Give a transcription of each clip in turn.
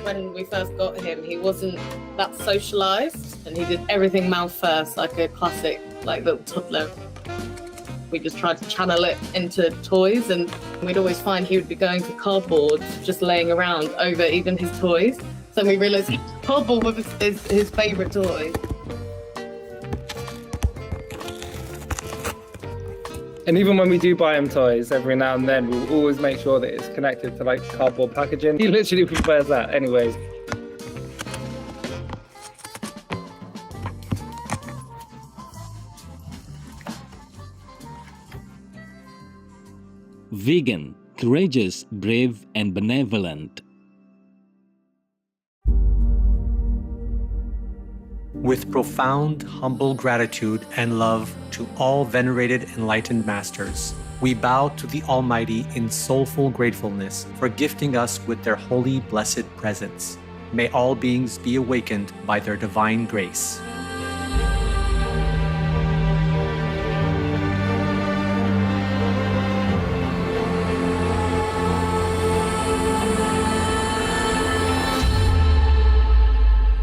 when we first got him, he wasn't that socialized and he did everything mouth first, like a classic, like little toddler. We just tried to channel it into toys, and we'd always find he would be going to cardboard, just laying around over even his toys. So we realised cardboard was his favourite toy. And even when we do buy him toys, every now and then, we'll always make sure that it's connected to like cardboard packaging. He literally prefers that anyways. Vegan, courageous, brave, and benevolent. With profound, humble gratitude and love to all venerated enlightened masters, we bow to the Almighty in soulful gratefulness for gifting us with their holy, blessed presence. May all beings be awakened by their divine grace.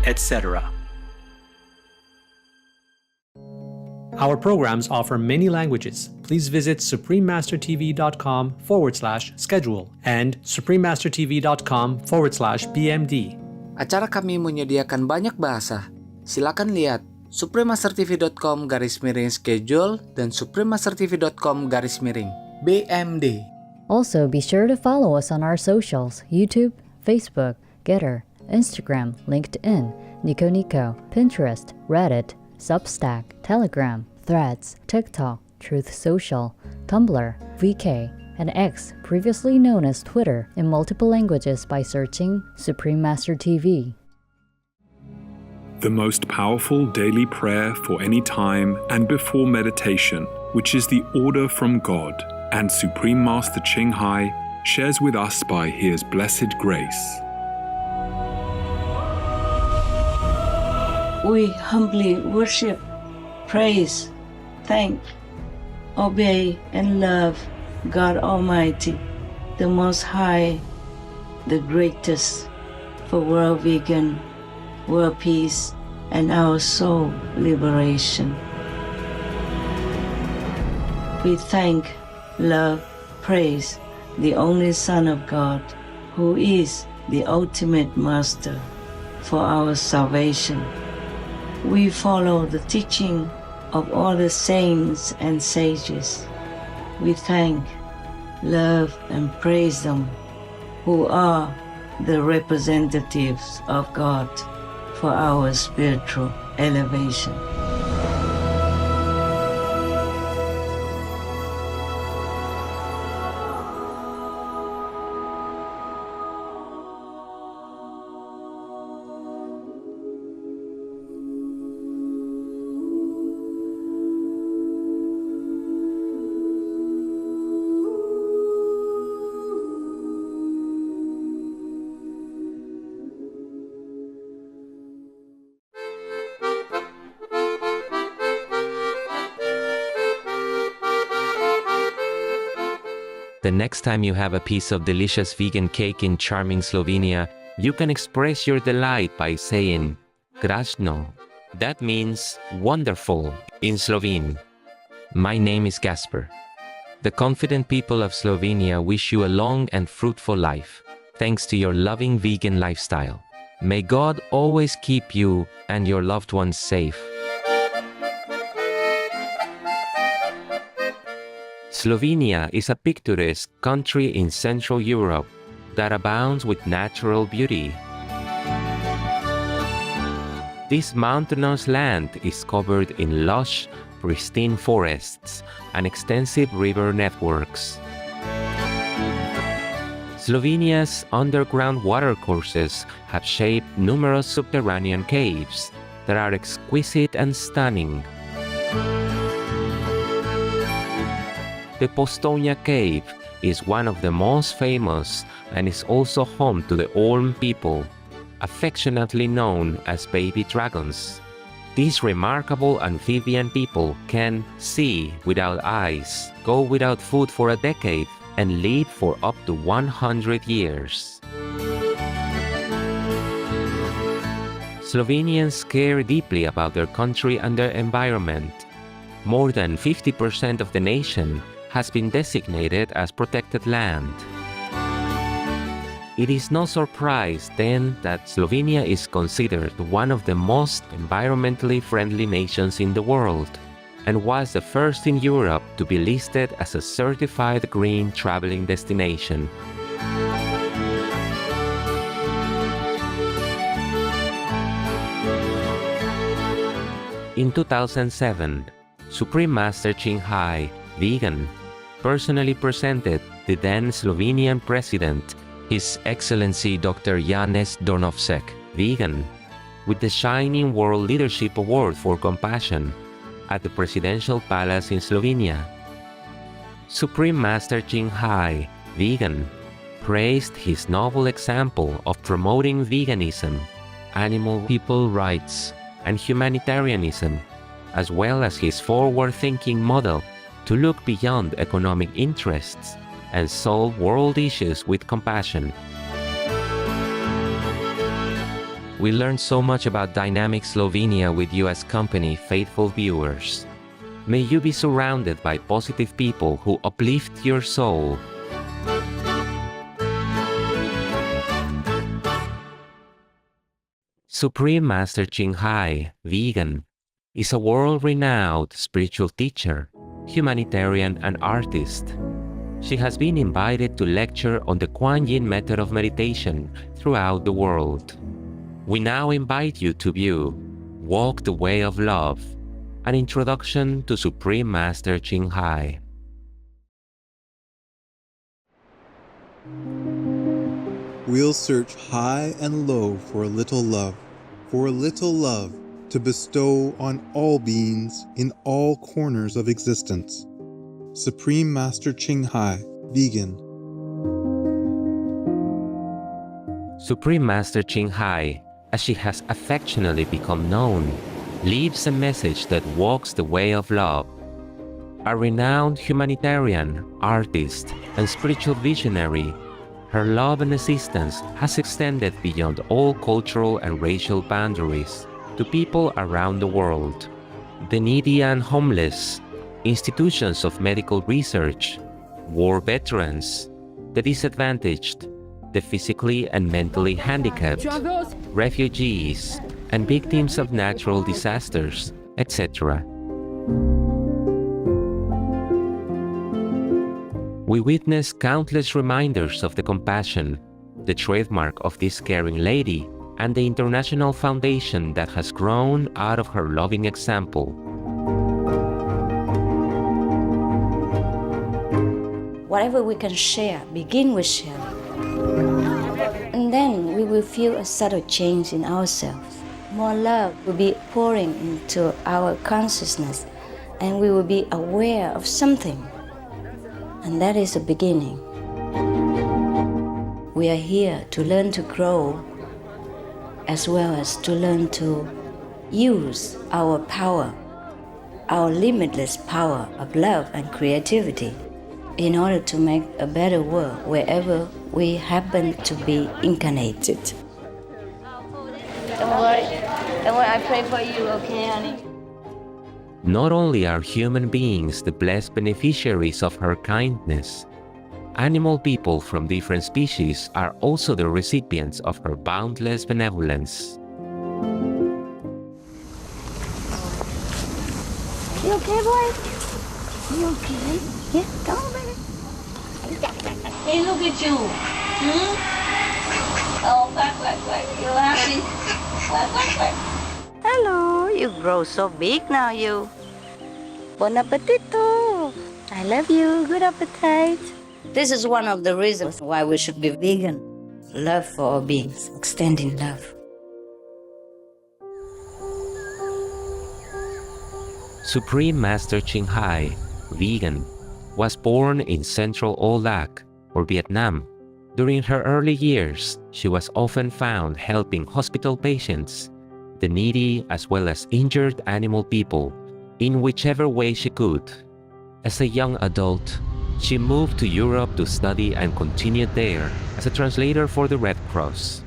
Etc. Our programs offer many languages. Please visit suprememastertv.com/schedule and suprememastertv.com/PMD. Acara kami menyediakan banyak bahasa. Silakan lihat suprememastertv.com/schedule dan suprememastertv.com/BMD. Also, be sure to follow us on our socials: YouTube, Facebook, Getter, Instagram, LinkedIn, Nico, Pinterest, Reddit, Substack, Telegram, Threads, TikTok, Truth Social, Tumblr, VK, and X, previously known as Twitter, in multiple languages by searching Supreme Master TV. The most powerful daily prayer for any time and before meditation, which is the order from God, and Supreme Master Ching Hai shares with us by His blessed grace. We humbly worship, praise, thank, obey, and love God Almighty, the Most High, the greatest, for world vegan, world peace, and our soul liberation. We thank, love, praise the only Son of God, who is the ultimate Master for our salvation. We follow the teaching of all the saints and sages. We thank, love, and praise them, who are the representatives of God for our spiritual elevation. The next time you have a piece of delicious vegan cake in charming Slovenia, you can express your delight by saying "Krasno." That means wonderful in Slovene. My name is Gasper. The confident people of Slovenia wish you a long and fruitful life, thanks to your loving vegan lifestyle. May God always keep you and your loved ones safe. Slovenia is a picturesque country in Central Europe that abounds with natural beauty. This mountainous land is covered in lush, pristine forests and extensive river networks. Slovenia's underground watercourses have shaped numerous subterranean caves that are exquisite and stunning. The Postojna Cave is one of the most famous and is also home to the Olm people, affectionately known as baby dragons. These remarkable amphibian people can see without eyes, go without food for a decade, and live for up to 100 years. Slovenians care deeply about their country and their environment. More than 50% of the nation has been designated as protected land. It is no surprise then that Slovenia is considered one of the most environmentally friendly nations in the world, and was the first in Europe to be listed as a certified green traveling destination. In 2007, Supreme Master Qinghai, vegan, personally presented the then Slovenian President, His Excellency Dr. Janez Drnovšek, vegan, with the Shining World Leadership Award for Compassion at the Presidential Palace in Slovenia. Supreme Master Qinghai, vegan, praised his novel example of promoting veganism, animal people rights, and humanitarianism, as well as his forward-thinking model to look beyond economic interests and solve world issues with compassion. We learned so much about dynamic Slovenia with you as company, faithful viewers. May you be surrounded by positive people who uplift your soul. Supreme Master Qinghai, vegan, is a world-renowned spiritual teacher, humanitarian, and artist. She has been invited to lecture on the Kuan Yin method of meditation throughout the world. We now invite you to view Walk the Way of Love, an introduction to Supreme Master Qinghai. We'll search high and low for a little love to bestow on all beings in all corners of existence. Supreme Master Qinghai, vegan. Supreme Master Qinghai, as she has affectionately become known, leaves a message that walks the way of love. A renowned humanitarian, artist, and spiritual visionary, her love and assistance has extended beyond all cultural and racial boundaries to people around the world, the needy and homeless, institutions of medical research, war veterans, the disadvantaged, the physically and mentally handicapped, refugees, and victims of natural disasters, etc. We witness countless reminders of the compassion, the trademark of this caring lady, and the international foundation that has grown out of her loving example. Whatever we can share, begin with sharing. And then we will feel a subtle change in ourselves. More love will be pouring into our consciousness, and we will be aware of something. And that is the beginning. We are here to learn to grow, as well as to learn to use our power, our limitless power of love and creativity, in order to make a better world wherever we happen to be incarnated. Don't worry, I pray for you, okay, honey? Not only are human beings the blessed beneficiaries of her kindness, animal people from different species are also the recipients of her boundless benevolence. You okay, boy? You okay? Yeah, come on, baby. Hey, look at you. Oh, quack. You happy? Quack. Hello, you grow so big now, you. Bon appetito. I love you. Good appetite. This is one of the reasons why we should be vegan. Love for all beings, extending love. Supreme Master Qinghai, vegan, was born in Central Ô Lạc, or Vietnam. During her early years, she was often found helping hospital patients, the needy as well as injured animal people, in whichever way she could. As a young adult, she moved to Europe to study and continued there as a translator for the Red Cross.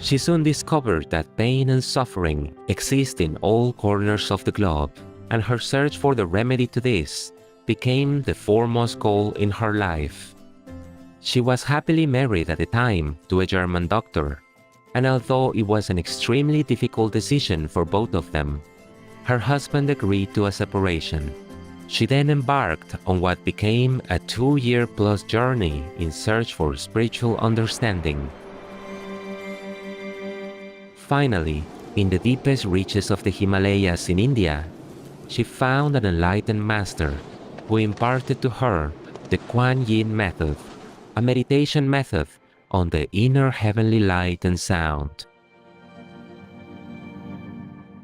She soon discovered that pain and suffering exist in all corners of the globe, and her search for the remedy to this became the foremost goal in her life. She was happily married at the time to a German doctor, and although it was an extremely difficult decision for both of them, her husband agreed to a separation. She then embarked on what became a 2-year-plus journey in search for spiritual understanding. Finally, in the deepest reaches of the Himalayas in India, she found an enlightened master who imparted to her the Kuan Yin method, a meditation method on the inner heavenly light and sound.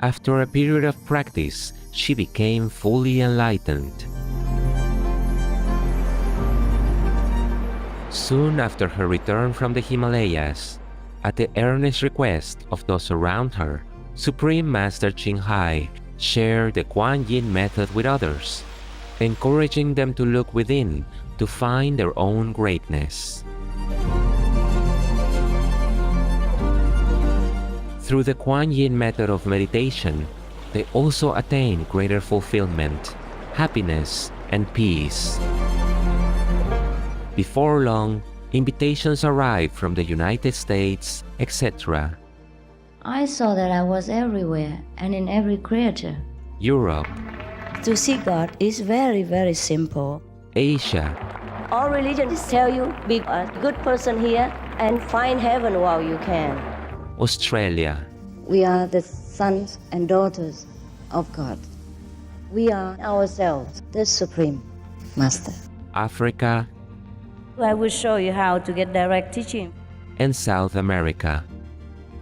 After a period of practice, she became fully enlightened. Soon after her return from the Himalayas, at the earnest request of those around her, Supreme Master Ching Hai shared the Kuan Yin method with others, encouraging them to look within to find their own greatness. Through the Kuan Yin method of meditation, they also attain greater fulfillment, happiness, and peace. Before long, invitations arrived from the United States, etc. I saw that I was everywhere and in every creature. Europe, To see God is very, very simple. Asia, All religions tell you be a good person here and find heaven while you can. Australia, We are the sons and daughters of God. We are ourselves, the Supreme Master. Africa, I will show you how to get direct teaching. and South America.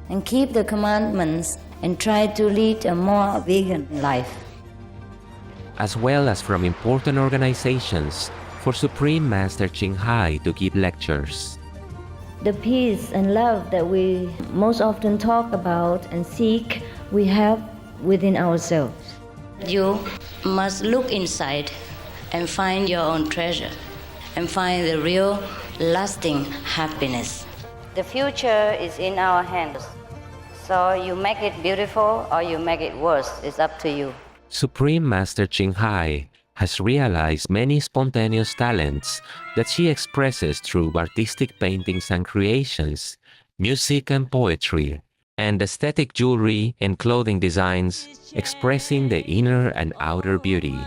And keep the commandments and try to lead a more vegan life. As well as from important organizations for Supreme Master Ching Hai to give lectures. The peace and love that we most often talk about and seek, we have within ourselves. You must look inside and find your own treasure and find the real, lasting happiness. The future is in our hands. So you make it beautiful or you make it worse. It's up to you. Supreme Master Ching Hai has realized many spontaneous talents that she expresses through artistic paintings and creations, music and poetry, and aesthetic jewelry and clothing designs expressing the inner and outer beauty.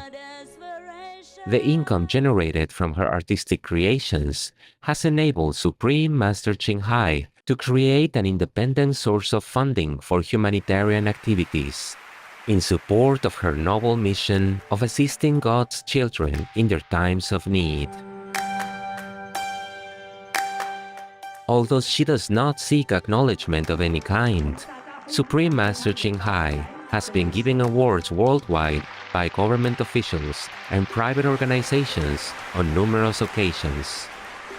The income generated from her artistic creations has enabled Supreme Master Ching Hai to create an independent source of funding for humanitarian activities in support of her noble mission of assisting God's children in their times of need. Although she does not seek acknowledgement of any kind, Supreme Master Ching Hai has been giving awards worldwide by government officials and private organizations on numerous occasions.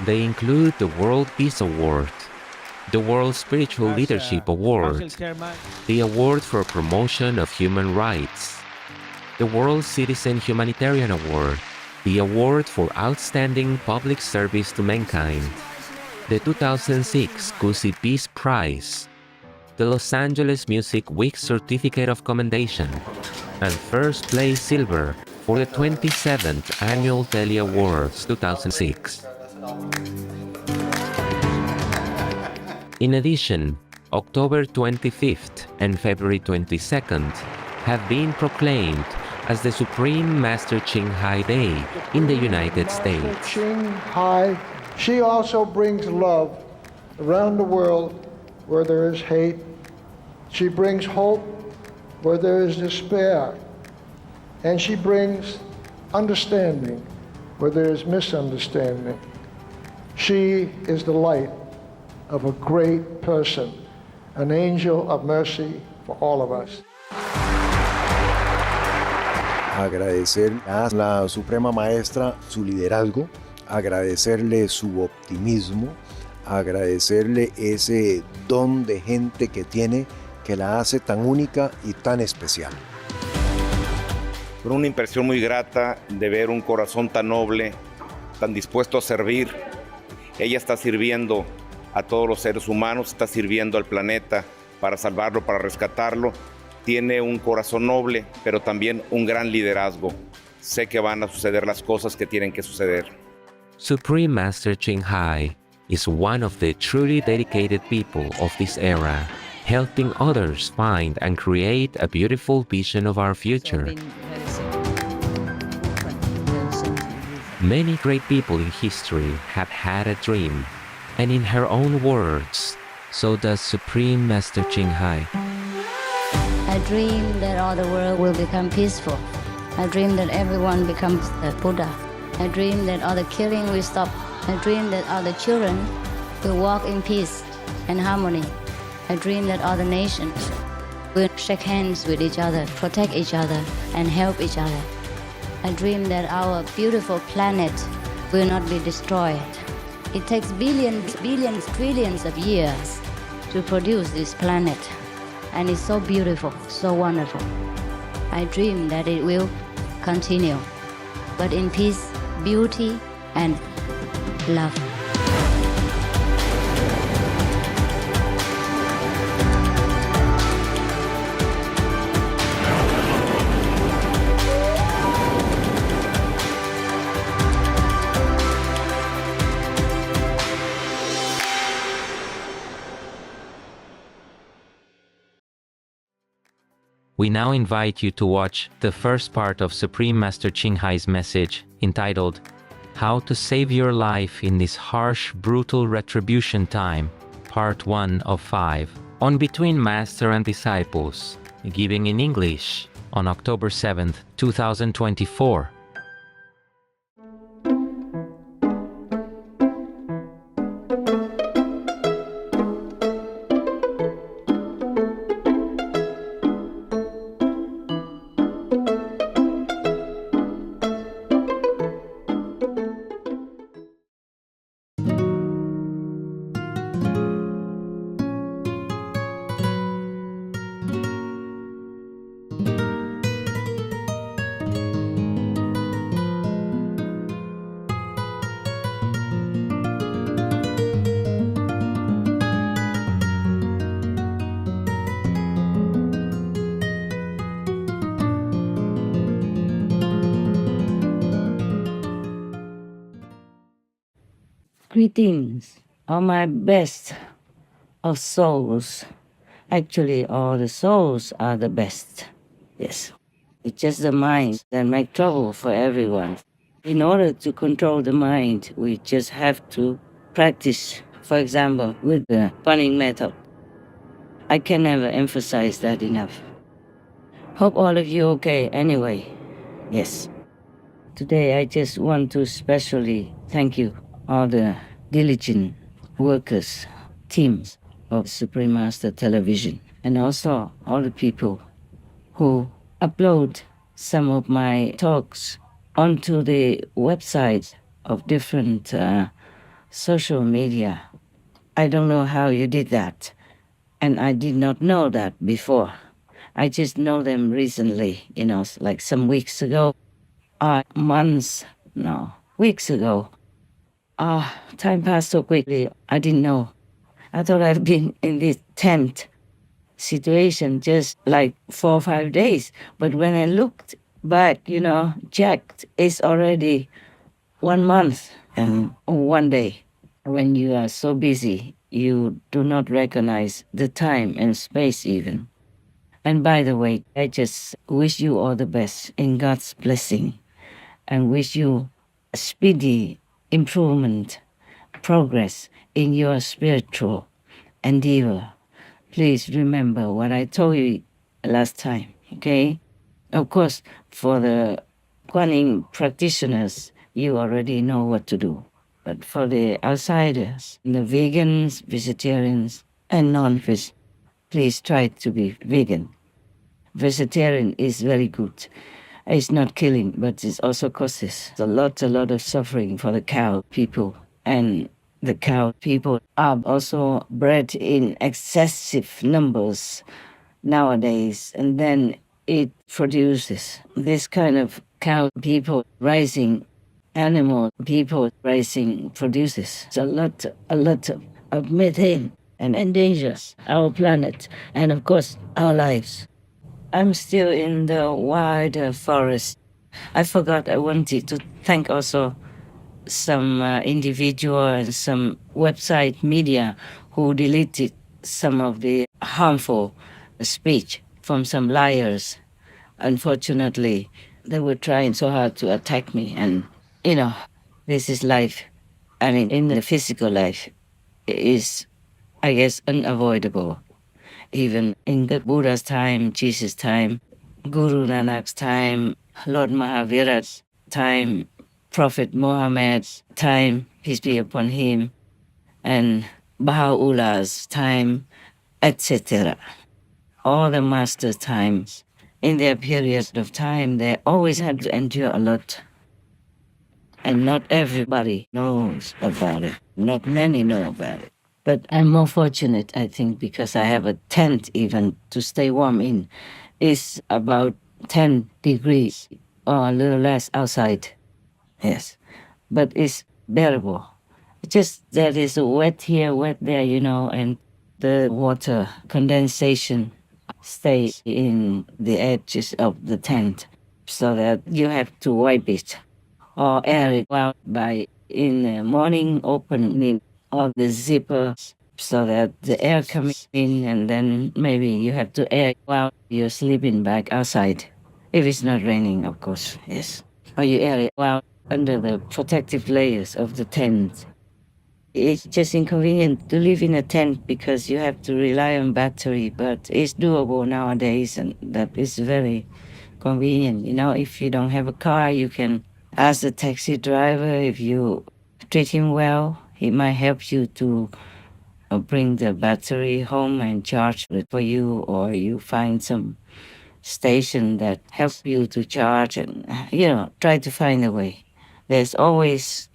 They include the World Peace Award, the World Spiritual Leadership Award, the Award for Promotion of Human Rights, the World Citizen Humanitarian Award, the Award for Outstanding Public Service to Mankind, the 2006 Kusi Peace Prize, the Los Angeles Music Week Certificate of Commendation, and first place silver for the 27th Annual Telly Awards 2006. In addition, October 25th and February 22nd have been proclaimed as the Supreme Master Ching Hai Day in the United States. Ching Hai, she also brings love around the world where there is hate. She brings hope where there is despair. And she brings understanding where there is misunderstanding. She is the light of a great person, an angel of mercy for all of us. Agradecer a la Suprema Maestra su liderazgo, agradecerle su optimismo, agradecerle ese don de gente que tiene que la hace tan única y tan especial. Fue una impresión muy grata de ver un corazón tan noble, tan dispuesto a servir. Ella está sirviendo a todos los seres humanos, está sirviendo al planeta para salvarlo, para rescatarlo. Tiene un corazón noble, pero también un gran liderazgo. Sé que van a suceder las cosas que tienen que suceder. Supreme Master Ching Hai is one of the truly dedicated people of this era, helping others find and create a beautiful vision of our future. Many great people in history have had a dream, and in her own words, so does Supreme Master Ching Hai. I dream that all the world will become peaceful. I dream that everyone becomes a Buddha. I dream that all the killing will stop. I dream that all the children will walk in peace and harmony. I dream that all the nations will shake hands with each other, protect each other, and help each other. I dream that our beautiful planet will not be destroyed. It takes billions, trillions of years to produce this planet. And it's so beautiful, so wonderful. I dream that it will continue, but in peace, beauty, and love. We now invite you to watch the first part of Supreme Master Ching Hai's message entitled How to Save Your Life in This Harsh, Brutal Retribution Time, Part 1 of 5, on Between Master and Disciples, given in English on October 7th, 2024. Greetings, all my best of souls. Actually, all the souls are the best. Yes. It's just the mind that make trouble for everyone. In order to control the mind, we just have to practice, for example, with the punning method. I can never emphasize that enough. Hope all of you okay anyway. Yes. Today I just want to especially thank you, all the diligent workers, teams of Supreme Master Television, and also all the people who upload some of my talks onto the websites of different social media. I don't know how you did that, and I did not know that before. I just know them recently, like some weeks ago, months, no, weeks ago. Time passed so quickly, I didn't know. I thought I've been in this tent situation just like 4 or 5 days. But when I looked back, checked, it's already 1 month and 1 day. When you are so busy, you do not recognize the time and space even. And by the way, I just wish you all the best in God's blessing and wish you a speedy improvement, progress in your spiritual endeavor. Please remember what I told you last time, okay? Of course, for the Kuan practitioners, you already know what to do. But for the outsiders, the vegans, vegetarians, and non-veg, please try to be vegan. Vegetarian is very good. It's not killing, but it also causes a lot of suffering for the cow people. And the cow people are also bred in excessive numbers nowadays. And then it produces this kind of cow people rising, animal people rising produces a lot of of methane and endangers our planet and, of course, our lives. I'm still in the wider forest. I forgot I wanted to thank also some individual and some website media who deleted some of the harmful speech from some liars. Unfortunately, they were trying so hard to attack me, and this is life. I mean, in the physical life, it is, I guess, unavoidable. Even in the Buddha's time, Jesus' time, Guru Nanak's time, Lord Mahavira's time, Prophet Muhammad's time, peace be upon him, and Baha'u'llah's time, etc. All the masters' times, in their period of time, they always had to endure a lot. And not everybody knows about it. Not many know about it. But I'm more fortunate, I think, because I have a tent even to stay warm in. It's about 10 degrees or a little less outside. Yes. But it's bearable. It's just that it's wet here, wet there, and the water condensation stays in the edges of the tent so that you have to wipe it or air it out by in the morning opening of the zipper so that the air comes in, and then maybe you have to air while you're sleeping back outside. If it's not raining, of course, yes. Or you air it out under the protective layers of the tent. It's just inconvenient to live in a tent because you have to rely on battery, but it's doable nowadays, and that is very convenient. If you don't have a car, you can ask the taxi driver. If you treat him well, he might help you to bring the battery home and charge it for you, or you find some station that helps you to charge, and try to find a way. There's always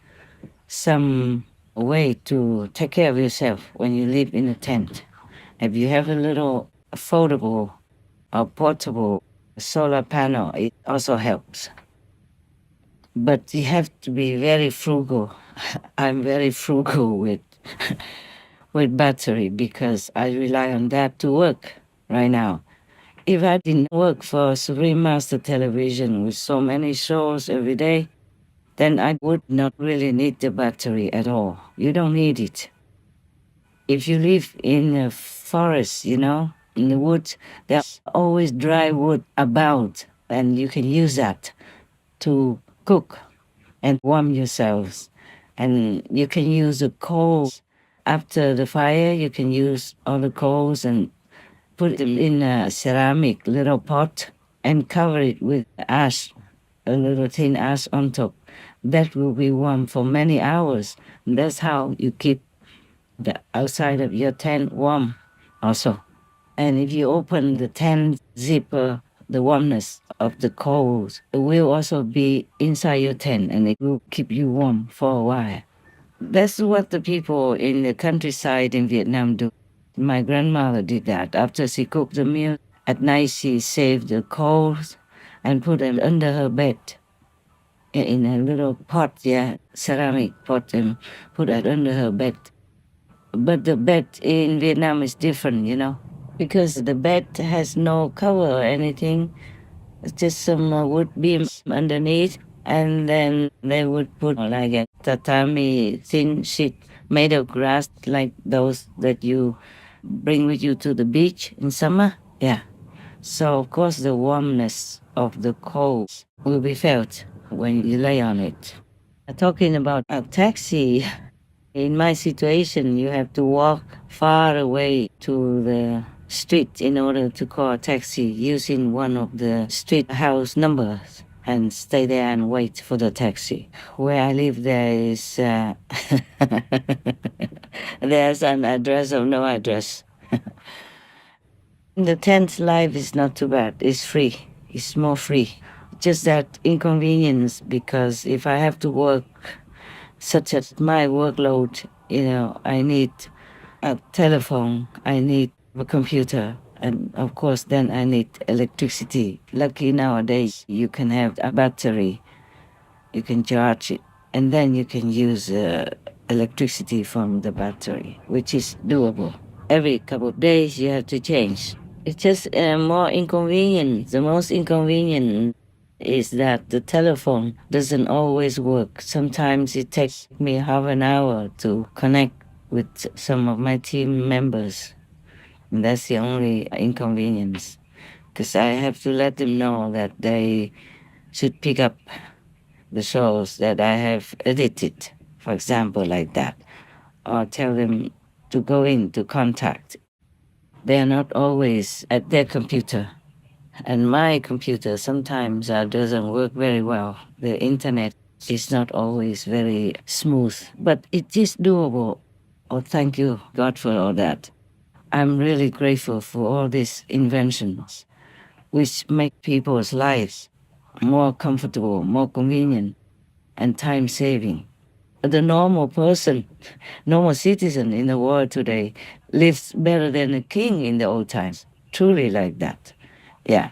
some way to take care of yourself when you live in a tent. If you have a little affordable or portable solar panel, it also helps. But you have to be very frugal. I'm very frugal with battery because I rely on that to work right now. If I didn't work for Supreme Master Television with so many shows every day, then I would not really need the battery at all. You don't need it. If you live in a forest, in the woods, there's always dry wood about, and you can use that to cook and warm yourselves. And you can use the coals. After the fire, you can use all the coals and put them in a ceramic little pot and cover it with ash, a little thin ash on top. That will be warm for many hours. And that's how you keep the outside of your tent warm also. And if you open the tent zipper, the warmness of the coals will also be inside your tent, and it will keep you warm for a while. That's what the people in the countryside in Vietnam do. My grandmother did that. After she cooked the meal, at night she saved the coals and put them under her bed in a little pot, ceramic pot, and put it under her bed. But the bed in Vietnam is different, because the bed has no cover or anything. It's just some wood beams underneath, and then they would put like a tatami thin sheet made of grass, like those that you bring with you to the beach in summer. Yeah. So, of course, the warmness of the coals will be felt when you lay on it. Talking about a taxi, in my situation, you have to walk far away to the street in order to call a taxi using one of the street house numbers and stay there and wait for the taxi. Where I live, there is there's an address or no address. The tent life is not too bad. It's free. It's more free. Just that inconvenience, because if I have to work, such as my workload, I need a telephone, I need a computer, and of course then I need electricity. Lucky nowadays you can have a battery, you can charge it, and then you can use electricity from the battery, which is doable. Every couple of days you have to change. It's just more inconvenient. The most inconvenient is that the telephone doesn't always work. Sometimes it takes me half an hour to connect with some of my team members. And that's the only inconvenience. Because I have to let them know that they should pick up the shows that I have edited, for example, like that. Or tell them to go into contact. They are not always at their computer. And my computer sometimes doesn't work very well. The internet is not always very smooth, but it is doable. Oh, thank you, God, for all that. I'm really grateful for all these inventions, which make people's lives more comfortable, more convenient, and time-saving. The normal person, normal citizen in the world today lives better than a king in the old times. Truly like that. Yeah.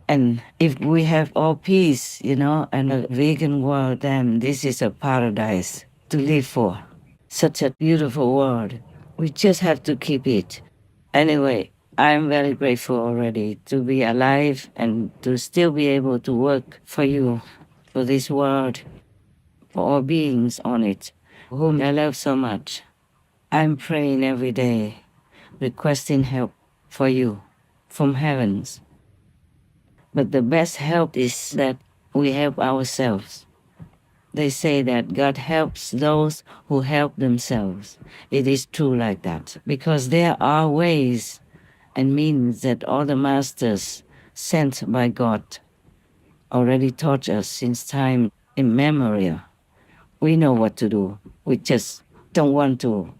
And if we have all peace, and a vegan world, then this is a paradise to live for. Such a beautiful world. We just have to keep it. Anyway, I'm very grateful already to be alive and to still be able to work for you, for this world, for all beings on it, whom I love so much. I'm praying every day, requesting help for you from heavens. But the best help is that we help ourselves. They say that God helps those who help themselves. It is true like that, because there are ways and means that all the masters sent by God already taught us since time immemorial. We know what to do. We just don't want to,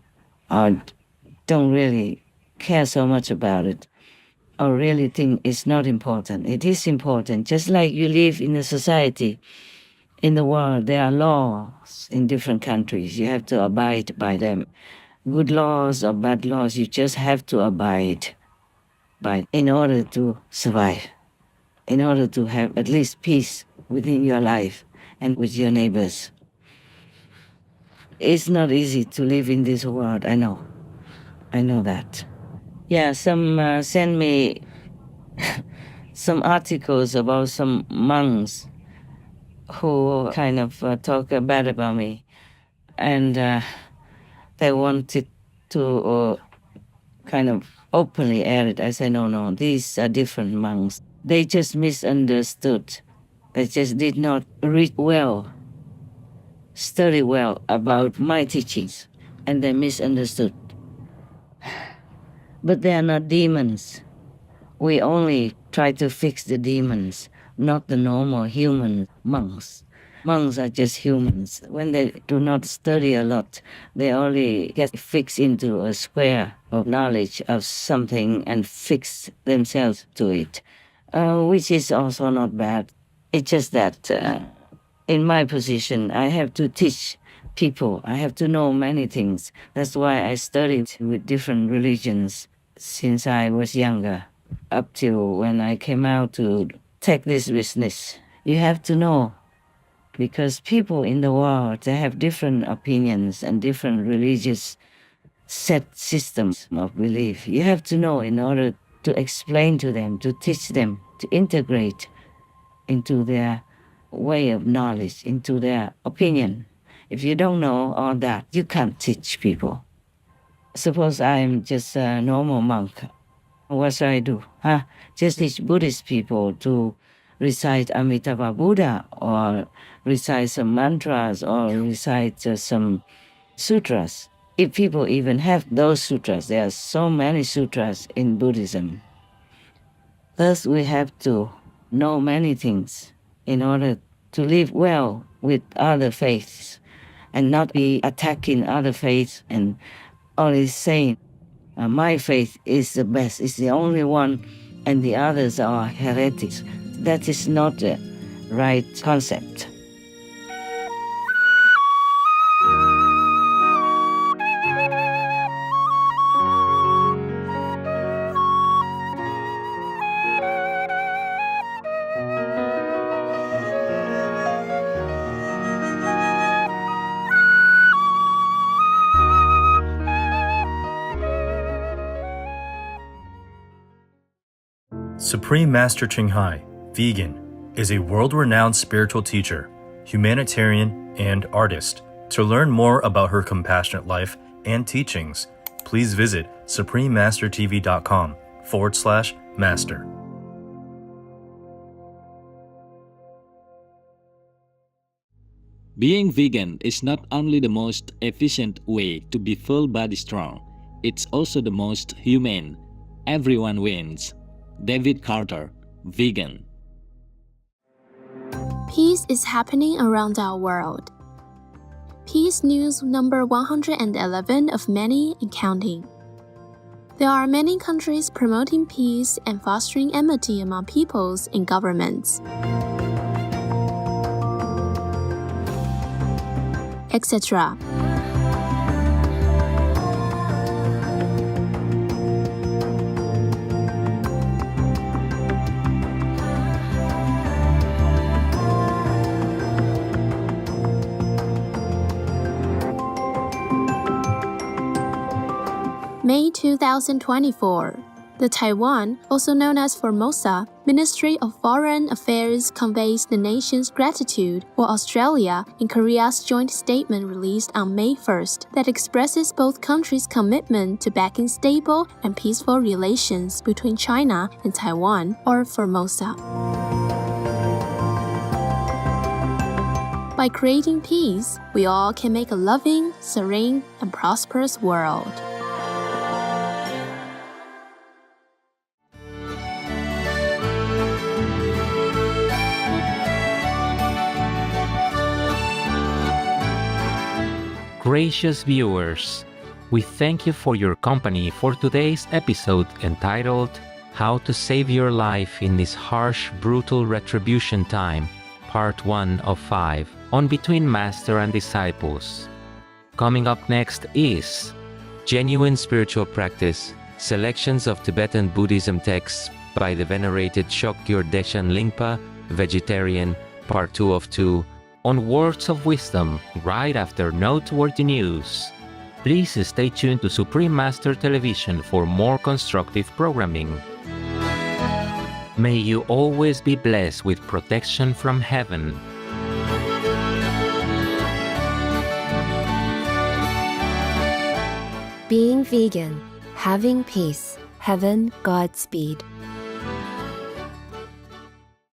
or don't really care so much about it, or really think it's not important. It is important. Just like you live in a society, in the world, there are laws in different countries. You have to abide by them. Good laws or bad laws, you just have to abide by in order to survive, in order to have at least peace within your life and with your neighbors. It's not easy to live in this world, I know. I know that. Yeah, some send me some articles about some monks who kind of talk bad about me. And they wanted to kind of openly air it. I said, no, these are different monks. They just misunderstood. They just did not read well, study well about my teachings, and they misunderstood. But they are not demons. We only try to fix the demons, not the normal human monks. Monks are just humans. When they do not study a lot, they only get fixed into a square of knowledge of something and fix themselves to it, which is also not bad. It's just that in my position, I have to teach people. I have to know many things. That's why I studied with different religions since I was younger, up till when I came out to take this business. You have to know, because people in the world, they have different opinions and different religious set systems of belief. You have to know in order to explain to them, to teach them, to integrate into their way of knowledge, into their opinion. If you don't know all that, you can't teach people. Suppose I'm just a normal monk. What should I do? Just teach Buddhist people to recite Amitabha Buddha, or recite some mantras, or recite some sutras. If people even have those sutras, there are so many sutras in Buddhism. Thus, we have to know many things in order to live well with other faiths and not be attacking other faiths and only saying, my faith is the best, is the only one, and the others are heretics. That is not the right concept. Supreme Master Ching Hai, vegan, is a world-renowned spiritual teacher, humanitarian, and artist. To learn more about her compassionate life and teachings, please visit suprememastertv.com/master. Being vegan is not only the most efficient way to be full body strong, it's also the most humane. Everyone wins. David Carter, vegan. Peace is happening around our world. Peace News number 111 of many and counting. There are many countries promoting peace and fostering amity among peoples and governments, etc. May 2024. The Taiwan, also known as Formosa, Ministry of Foreign Affairs conveys the nation's gratitude for Australia and Korea's joint statement released on May 1st that expresses both countries' commitment to backing stable and peaceful relations between China and Taiwan, or Formosa. By creating peace, we all can make a loving, serene, and prosperous world. Gracious viewers, we thank you for your company for today's episode entitled How to Save Your Life in This Harsh, Brutal Retribution Time, Part 1 of 5, on Between Master and Disciples. Coming up next is Genuine Spiritual Practice, selections of Tibetan Buddhism texts by the venerated Chogyur Deshan Lingpa, Vegetarian, Part 2 of 2, on Words of Wisdom right after noteworthy news. Please stay tuned to Supreme Master Television for more constructive programming. May you always be blessed with protection from heaven. Being vegan, having peace, heaven, Godspeed.